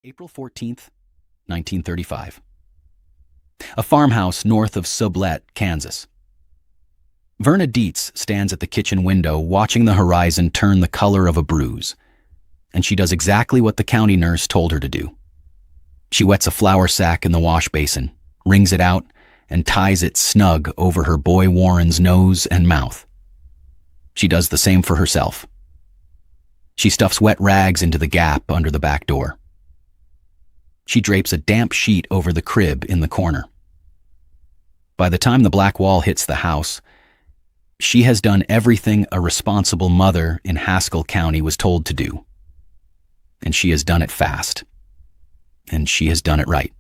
April 14th, 1935. A farmhouse north of Sublette, Kansas. Verna Dietz stands at the kitchen window watching the horizon turn the color of a bruise, and she does exactly what the county nurse told her to do. She wets a flour sack in the wash basin, wrings it out, and ties it snug over her boy Warren's nose and mouth. She does the same for herself. She stuffs wet rags into the gap under the back door. She drapes a damp sheet over the crib in the corner. By the time the black wall hits the house, she has done everything a responsible mother in Haskell County was told to do. And she has done it fast. And she has done it right.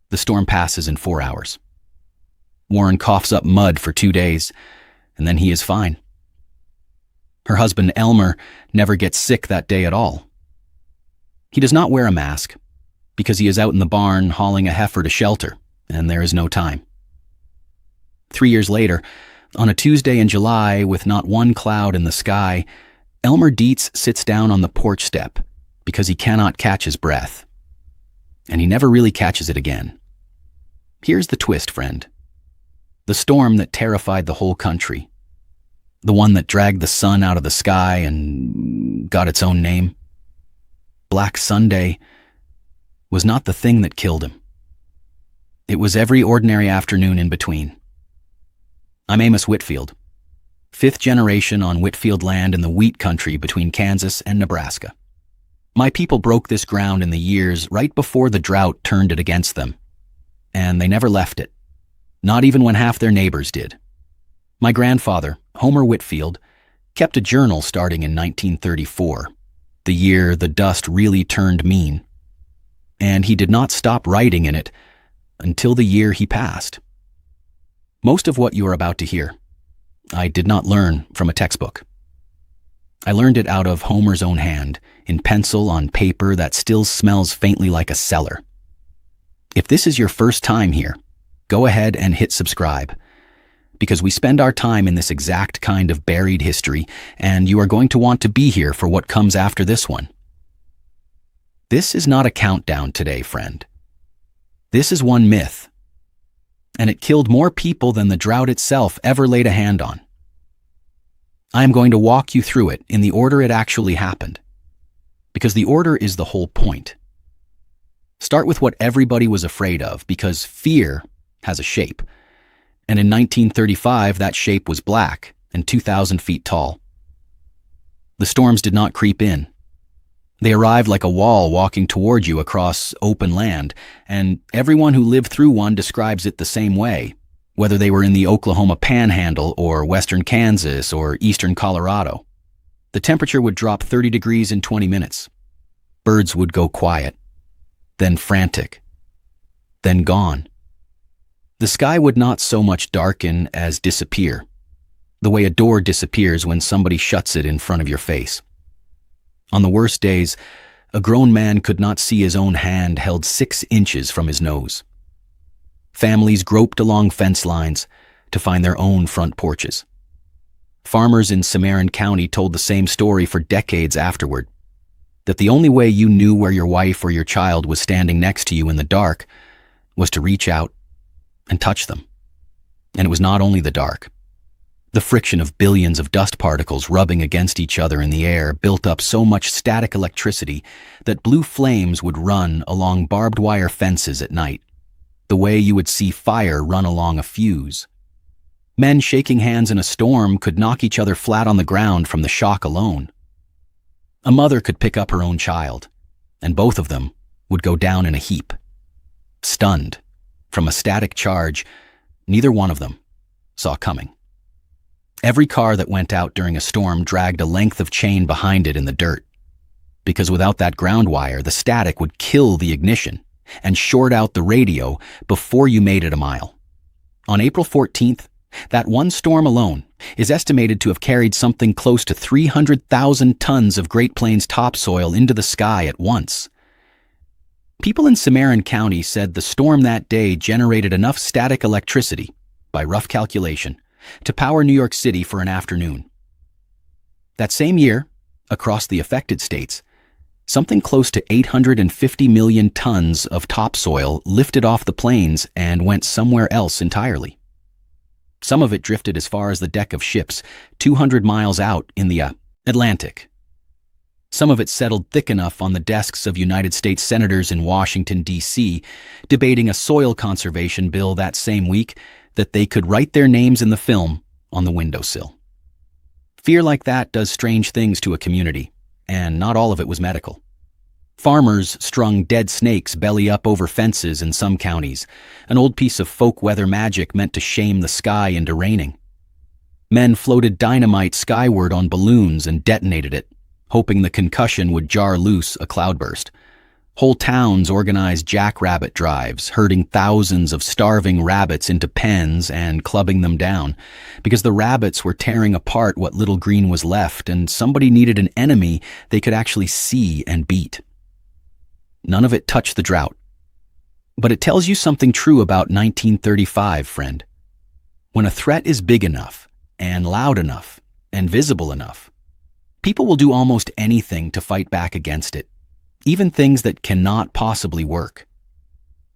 The storm passes in 4 hours. Warren coughs up mud for 2 days, and then he is fine. Her husband Elmer never gets sick that day at all. He does not wear a mask, because he is out in the barn hauling a heifer to shelter, and there is no time. 3 years later, on a Tuesday in July with not one cloud in the sky, Elmer Dietz sits down on the porch step because he cannot catch his breath. And he never really catches it again. Here's the twist, friend. The storm that terrified the whole country, the one that dragged the sun out of the sky and got its own name, Black Sunday, was not the thing that killed him. It was every ordinary afternoon in between. I'm Amos Whitfield, 5th generation on Whitfield land in the wheat country between Kansas and Nebraska. My people broke this ground in the years right before the drought turned it against them, and they never left it, not even when half their neighbors did. My grandfather, Homer Whitfield, kept a journal starting in 1934, the year the dust really turned mean, and he did not stop writing in it until the year he passed. Most of what you are about to hear, I did not learn from a textbook. I learned it out of Homer's own hand, in pencil on paper that still smells faintly like a cellar. If this is your first time here, go ahead and hit subscribe, because we spend our time in this exact kind of buried history, and you are going to want to be here for what comes after this one. This is not a countdown today, friend. This is one myth, and it killed more people than the drought itself ever laid a hand on. I am going to walk you through it in the order it actually happened, because the order is the whole point. Start with what everybody was afraid of, because fear has a shape, and in 1935 that shape was black and 2,000 feet tall. The storms did not creep in. They arrived like a wall walking toward you across open land, and everyone who lived through one describes it the same way, whether they were in the Oklahoma Panhandle or western Kansas or eastern Colorado. The temperature would drop 30 degrees in 20 minutes. Birds would go quiet, then frantic, then gone. The sky would not so much darken as disappear, the way a door disappears when somebody shuts it in front of your face. On the worst days, a grown man could not see his own hand held 6 inches from his nose. Families groped along fence lines to find their own front porches. Farmers in Cimarron County told the same story for decades afterward, that the only way you knew where your wife or your child was standing next to you in the dark was to reach out and touch them. And it was not only the dark. The friction of billions of dust particles rubbing against each other in the air built up so much static electricity that blue flames would run along barbed wire fences at night, the way you would see fire run along a fuse. Men shaking hands in a storm could knock each other flat on the ground from the shock alone. A mother could pick up her own child, and both of them would go down in a heap. Stunned from a static charge neither one of them saw coming. Every car that went out during a storm dragged a length of chain behind it in the dirt, because without that ground wire, the static would kill the ignition and short out the radio before you made it a mile. On April 14th, that one storm alone is estimated to have carried something close to 300,000 tons of Great Plains topsoil into the sky at once. People in Cimarron County said the storm that day generated enough static electricity, by rough calculation, to power New York City for an afternoon. That same year, across the affected states, Something close to 850 million tons of topsoil lifted off the plains and went somewhere else entirely. Some of it drifted as far as the deck of ships, 200 miles out in the Atlantic. Some of it settled thick enough on the desks of United States senators in Washington, D.C., debating a soil conservation bill that same week that they could write their names in the film on the windowsill. Fear like that does strange things to a community, and not all of it was medical. Farmers strung dead snakes belly up over fences in some counties, an old piece of folk weather magic meant to shame the sky into raining. Men floated dynamite skyward on balloons and detonated it, hoping the concussion would jar loose a cloudburst. Whole towns organized jackrabbit drives, herding thousands of starving rabbits into pens and clubbing them down, because the rabbits were tearing apart what little green was left, and somebody needed an enemy they could actually see and beat. None of it touched the drought. But it tells you something true about 1935, friend. When a threat is big enough, and loud enough, and visible enough, people will do almost anything to fight back against it, even things that cannot possibly work.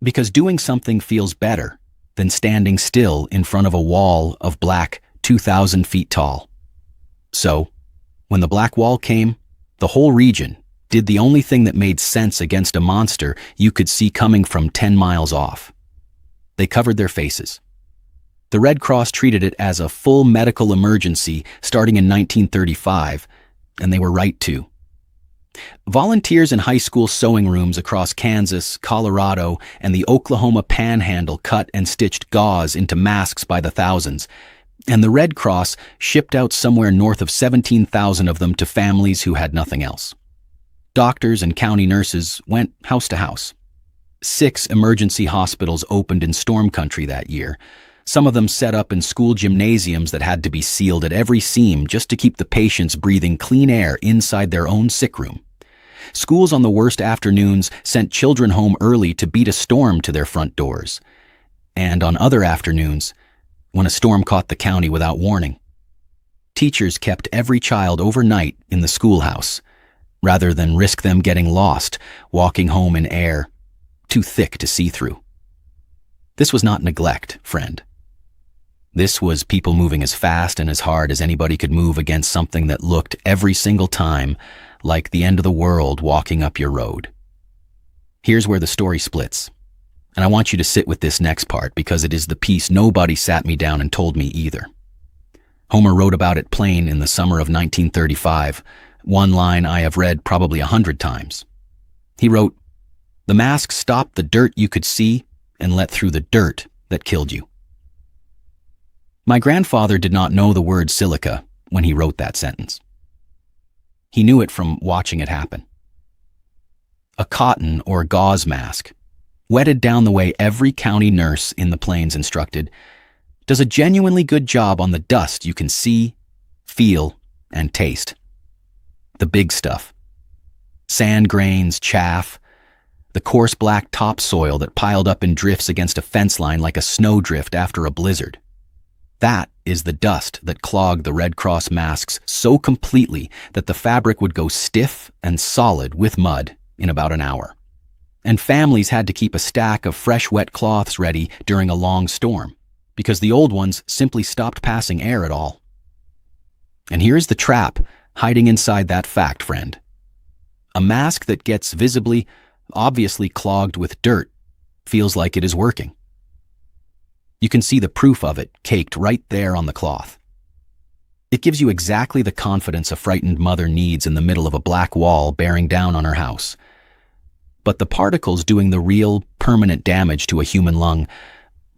Because doing something feels better than standing still in front of a wall of black 2,000 feet tall. So, when the black wall came, the whole region did the only thing that made sense against a monster you could see coming from 10 miles off. They covered their faces. The Red Cross treated it as a full medical emergency starting in 1935, and they were right to. Volunteers in high school sewing rooms across Kansas, Colorado, and the Oklahoma Panhandle cut and stitched gauze into masks by the thousands, and the Red Cross shipped out somewhere north of 17,000 of them to families who had nothing else. Doctors and county nurses went house to house. 6 emergency hospitals opened in storm country that year, some of them set up in school gymnasiums that had to be sealed at every seam just to keep the patients breathing clean air inside their own sick room. Schools on the worst afternoons sent children home early to beat a storm to their front doors. And on other afternoons, when a storm caught the county without warning, teachers kept every child overnight in the schoolhouse, rather than risk them getting lost, walking home in air too thick to see through. This was not neglect, friend. This was people moving as fast and as hard as anybody could move against something that looked every single time like the end of the world walking up your road. Here's where the story splits, and I want you to sit with this next part because it is the piece nobody sat me down and told me either. Homer wrote about it plain in the summer of 1935, one line I have read probably 100 times. He wrote, "The mask stopped the dirt you could see and let through the dirt that killed you." My grandfather did not know the word silica when he wrote that sentence. He knew it from watching it happen. A cotton or gauze mask, wetted down the way every county nurse in the plains instructed, does a genuinely good job on the dust you can see, feel, and taste. The big stuff. Sand grains, chaff, the coarse black topsoil that piled up in drifts against a fence line like a snowdrift after a blizzard. That is the dust that clogged the Red Cross masks so completely that the fabric would go stiff and solid with mud in about an hour. And families had to keep a stack of fresh wet cloths ready during a long storm, because the old ones simply stopped passing air at all. And here's the trap hiding inside that fact, friend. A mask that gets visibly, obviously clogged with dirt feels like it is working. You can see the proof of it caked right there on the cloth. It gives you exactly the confidence a frightened mother needs in the middle of a black wall bearing down on her house. But the particles doing the real, permanent damage to a human lung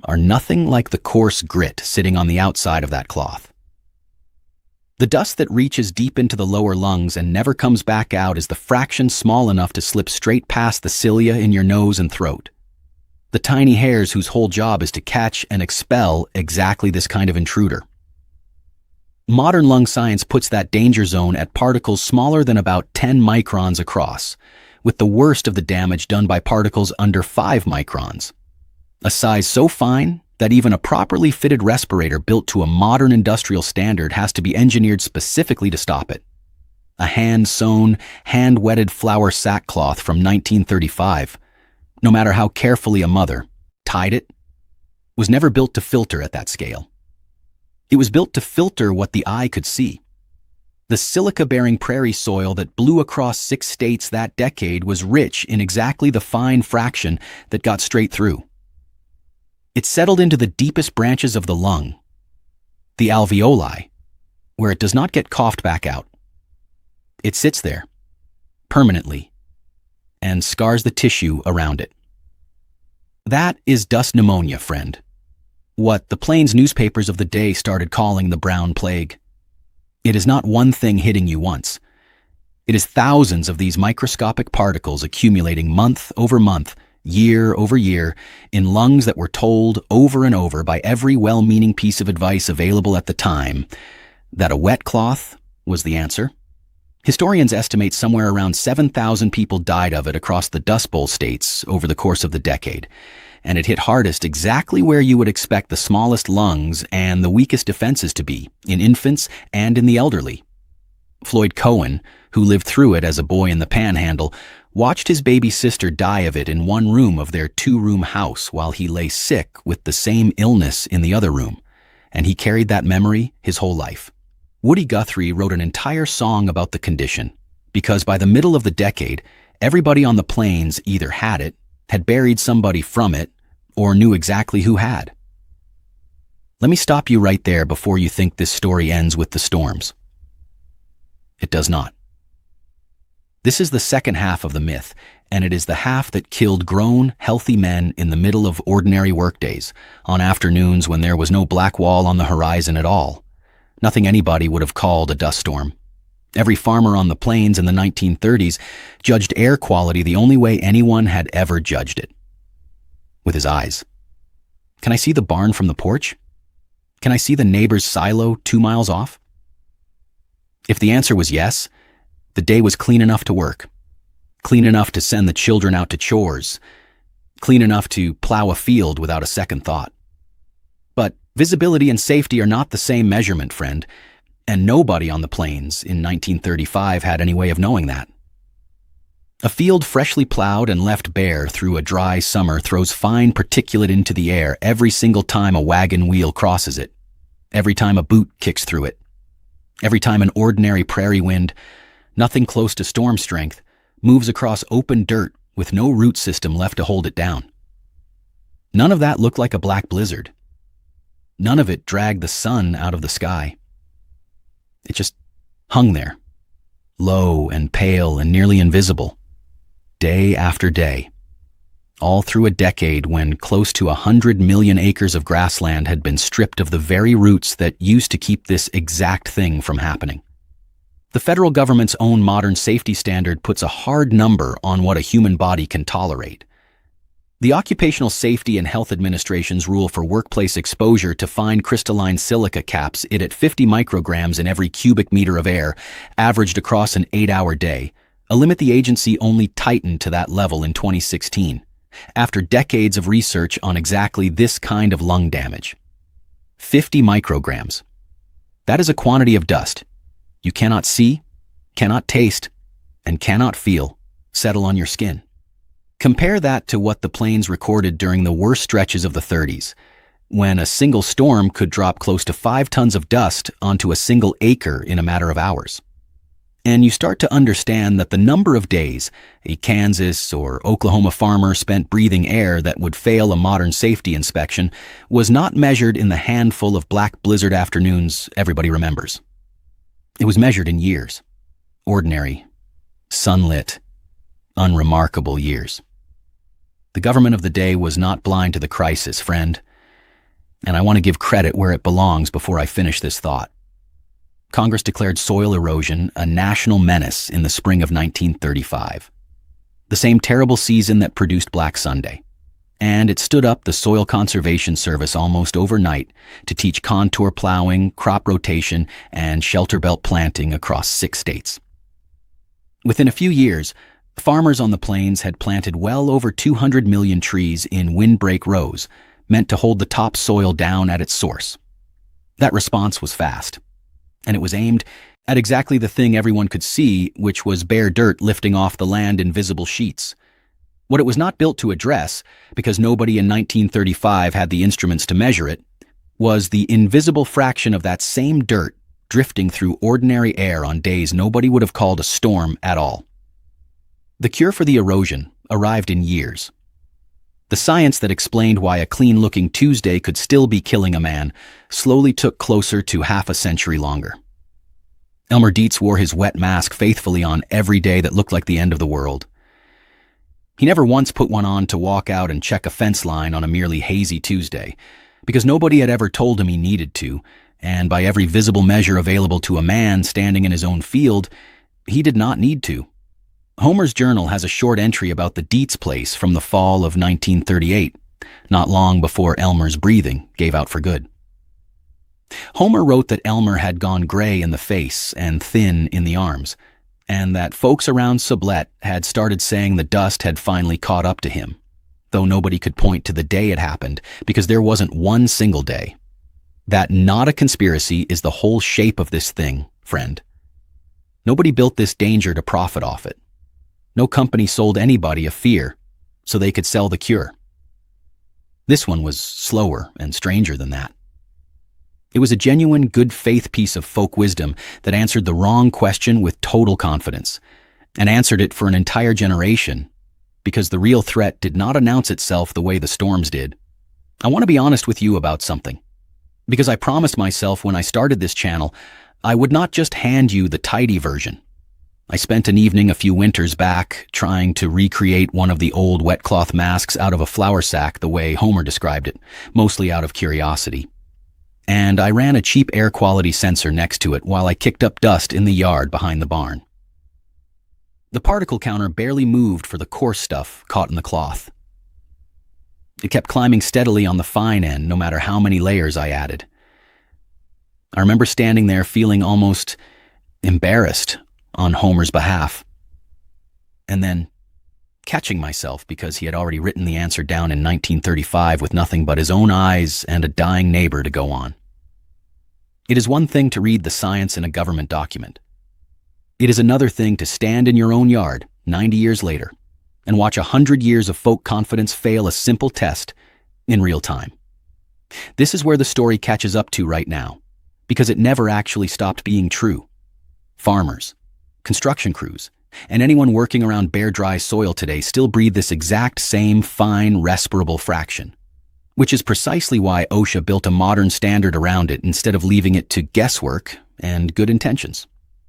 are nothing like the coarse grit sitting on the outside of that cloth. The dust that reaches deep into the lower lungs and never comes back out is the fraction small enough to slip straight past the cilia in your nose and throat. The tiny hairs whose whole job is to catch and expel exactly this kind of intruder. Modern lung science puts that danger zone at particles smaller than about 10 microns across, with the worst of the damage done by particles under 5 microns. A size so fine that even a properly fitted respirator built to a modern industrial standard has to be engineered specifically to stop it. a hand-sewn, hand-wetted flour sackcloth from 1935, no matter how carefully a mother tied it, was never built to filter at that scale. It was built to filter what the eye could see. The silica-bearing prairie soil that blew across 6 states that decade was rich in exactly the fine fraction that got straight through. It settled into the deepest branches of the lung, the alveoli, where it does not get coughed back out. It sits there, permanently, and scars the tissue around it. That is dust pneumonia, friend. What the Plains newspapers of the day started calling the brown plague. It is not one thing hitting you once. It is thousands of these microscopic particles accumulating month over month, year over year, in lungs that were told over and over by every well-meaning piece of advice available at the time that a wet cloth was the answer. Historians estimate somewhere around 7,000 people died of it across the Dust Bowl states over the course of the decade, and it hit hardest exactly where you would expect the smallest lungs and the weakest defenses to be, in infants and in the elderly. Floyd Cohen, who lived through it as a boy in the Panhandle, watched his baby sister die of it in one room of their 2-room house while he lay sick with the same illness in the other room, and he carried that memory his whole life. Woody Guthrie wrote an entire song about the condition, because by the middle of the decade, everybody on the Plains either had it, had buried somebody from it, or knew exactly who had. Let me stop you right there before you think this story ends with the storms. It does not. This is the second half of the myth, and it is the half that killed grown, healthy men in the middle of ordinary workdays, on afternoons when there was no black wall on the horizon at all. Nothing anybody would have called a dust storm. Every farmer on the Plains in the 1930s judged air quality the only way anyone had ever judged it. With his eyes. Can I see the barn from the porch? Can I see the neighbor's silo 2 miles off? If the answer was yes, the day was clean enough to work, clean enough to send the children out to chores, clean enough to plow a field without a second thought. But visibility and safety are not the same measurement, friend, and nobody on the Plains in 1935 had any way of knowing that. A field freshly plowed and left bare through a dry summer throws fine particulate into the air every single time a wagon wheel crosses it, every time a boot kicks through it, every time an ordinary prairie wind, nothing close to storm strength, moves across open dirt with no root system left to hold it down. None of that looked like a black blizzard. None of it dragged the sun out of the sky. It just hung there, low and pale and nearly invisible, day after day, all through a decade when close to 100 million acres of grassland had been stripped of the very roots that used to keep this exact thing from happening. The federal government's own modern safety standard puts a hard number on what a human body can tolerate. The Occupational Safety and Health Administration's rule for workplace exposure to fine crystalline silica caps it at 50 micrograms in every cubic meter of air, averaged across an 8-hour day, a limit the agency only tightened to that level in 2016, after decades of research on exactly this kind of lung damage. 50 micrograms. That is a quantity of dust you cannot see, cannot taste, and cannot feel settle on your skin. Compare that to what the Plains recorded during the worst stretches of the 30s, when a single storm could drop close to 5 tons of dust onto a single acre in a matter of hours. And you start to understand that the number of days a Kansas or Oklahoma farmer spent breathing air that would fail a modern safety inspection was not measured in the handful of black blizzard afternoons everybody remembers. It was measured in years, ordinary, sunlit, unremarkable years. The government of the day was not blind to the crisis, friend, and I want to give credit where it belongs before I finish this thought. Congress declared soil erosion a national menace in the spring of 1935, the same terrible season that produced Black Sunday, and it stood up the Soil Conservation Service almost overnight to teach contour plowing, crop rotation, and shelter belt planting across 6 states. Within a few years, farmers on the Plains had planted well over 200 million trees in windbreak rows, meant to hold the topsoil down at its source. That response was fast, and it was aimed at exactly the thing everyone could see, which was bare dirt lifting off the land in visible sheets. What it was not built to address, because nobody in 1935 had the instruments to measure it, was the invisible fraction of that same dirt drifting through ordinary air on days nobody would have called a storm at all. The cure for the erosion arrived in years. The science that explained why a clean-looking Tuesday could still be killing a man slowly took closer to half a century longer. Elmer Dietz wore his wet mask faithfully on every day that looked like the end of the world. He never once put one on to walk out and check a fence line on a merely hazy Tuesday, because nobody had ever told him he needed to, and by every visible measure available to a man standing in his own field, he did not need to. Homer's Journal has a short entry about the Dietz place from the fall of 1938, not long before Elmer's breathing gave out for good. Homer wrote that Elmer had gone gray in the face and thin in the arms, and that folks around Sublette had started saying the dust had finally caught up to him, though nobody could point to the day it happened because there wasn't one single day. That not a conspiracy is the whole shape of this thing, friend. Nobody built this danger to profit off it. No company sold anybody a fear so they could sell the cure. This one was slower and stranger than that. It was a genuine good faith piece of folk wisdom that answered the wrong question with total confidence, and answered it for an entire generation, because the real threat did not announce itself the way the storms did. I want to be honest with you about something, because I promised myself when I started this channel I would not just hand you the tidy version. I spent an evening a few winters back trying to recreate one of the old wet cloth masks out of a flour sack the way Homer described it, mostly out of curiosity. And I ran a cheap air quality sensor next to it while I kicked up dust in the yard behind the barn. The particle counter barely moved for the coarse stuff caught in the cloth. It kept climbing steadily on the fine end no matter how many layers I added. I remember standing there feeling almost embarrassed on Homer's behalf, and then catching myself because he had already written the answer down in 1935 with nothing but his own eyes and a dying neighbor to go on. It is one thing to read the science in a government document. It is another thing to stand in your own yard 90 years later and watch 100 years of folk confidence fail a simple test in real time. This is where the story catches up to right now, because it never actually stopped being true. Farmers, construction crews, and anyone working around bare, dry soil today still breathe this exact same fine, respirable fraction, which is precisely why OSHA built a modern standard around it instead of leaving it to guesswork and good intentions.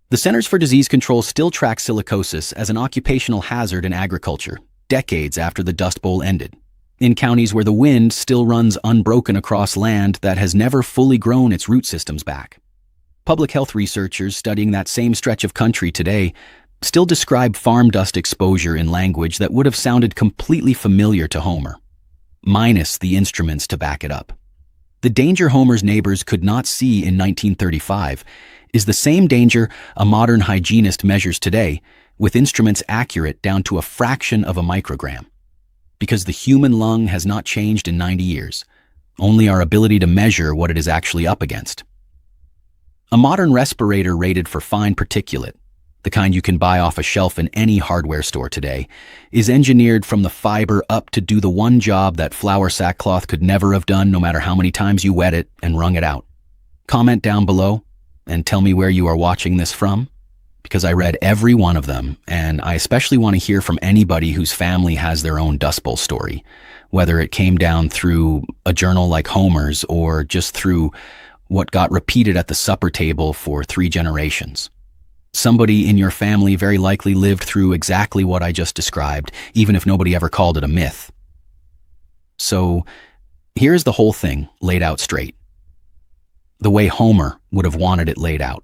The Centers for Disease Control still tracks silicosis as an occupational hazard in agriculture, decades after the Dust Bowl ended, in counties where the wind still runs unbroken across land that has never fully grown its root systems back. Public health researchers studying that same stretch of country today still describe farm dust exposure in language that would have sounded completely familiar to Homer, minus the instruments to back it up. The danger Homer's neighbors could not see in 1935 is the same danger a modern hygienist measures today with instruments accurate down to a fraction of a microgram. Because the human lung has not changed in 90 years, only our ability to measure what it is actually up against. A modern respirator rated for fine particulate, the kind you can buy off a shelf in any hardware store today, is engineered from the fiber up to do the one job that flour sackcloth could never have done no matter how many times you wet it and wrung it out. Comment down below and tell me where you are watching this from, because I read every one of them, and I especially want to hear from anybody whose family has their own Dust Bowl story, whether it came down through a journal like Homer's or just through what got repeated at the supper table for 3 generations. Somebody in your family very likely lived through exactly what I just described, even if nobody ever called it a myth. So here's the whole thing laid out straight, the way Homer would have wanted it laid out.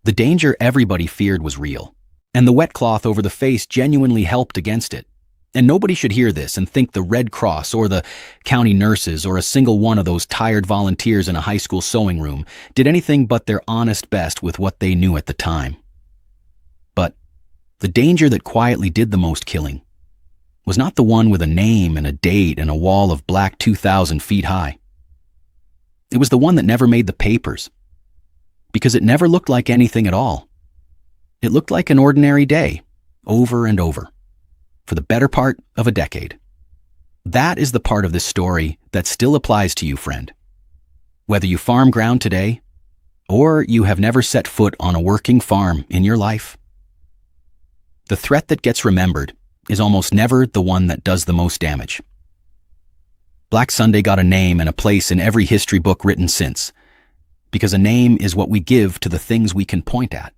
The danger everybody feared was real, and the wet cloth over the face genuinely helped against it. And nobody should hear this and think the Red Cross or the county nurses or a single one of those tired volunteers in a high school sewing room did anything but their honest best with what they knew at the time. But the danger that quietly did the most killing was not the one with a name and a date and a wall of black 2,000 feet high. It was the one that never made the papers. because it never looked like anything at all. It looked like an ordinary day, over and over, for the better part of a decade. That is the part of this story that still applies to you, friend. Whether you farm ground today, or you have never set foot on a working farm in your life, the threat that gets remembered is almost never the one that does the most damage. Black Sunday got a name and a place in every history book written since, because a name is what we give to the things we can point at.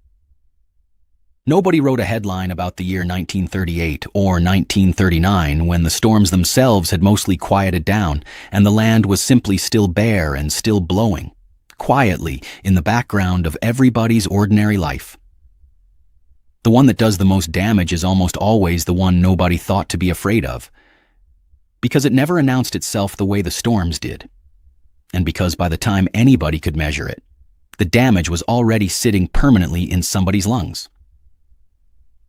Nobody wrote a headline about the year 1938 or 1939 when the storms themselves had mostly quieted down and the land was simply still bare and still blowing, quietly in the background of everybody's ordinary life. The one that does the most damage is almost always the one nobody thought to be afraid of, because it never announced itself the way the storms did, and because by the time anybody could measure it, the damage was already sitting permanently in somebody's lungs.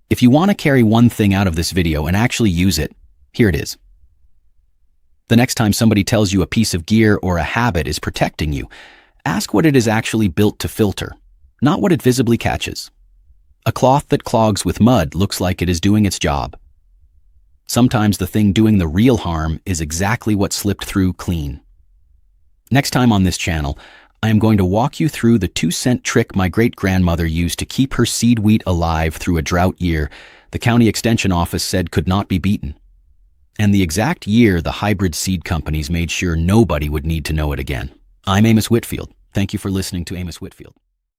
If you want to carry one thing out of this video and actually use it, here it is. The next time somebody tells you a piece of gear or a habit is protecting you, ask what it is actually built to filter, not what it visibly catches. A cloth that clogs with mud looks like it is doing its job. Sometimes the thing doing the real harm is exactly what slipped through clean. Next time on this channel, I am going to walk you through the 2-cent trick my great-grandmother used to keep her seed wheat alive through a drought year the county extension office said could not be beaten, and the exact year the hybrid seed companies made sure nobody would need to know it again. I'm Amos Whitfield. Thank you for listening to Amos Whitfield.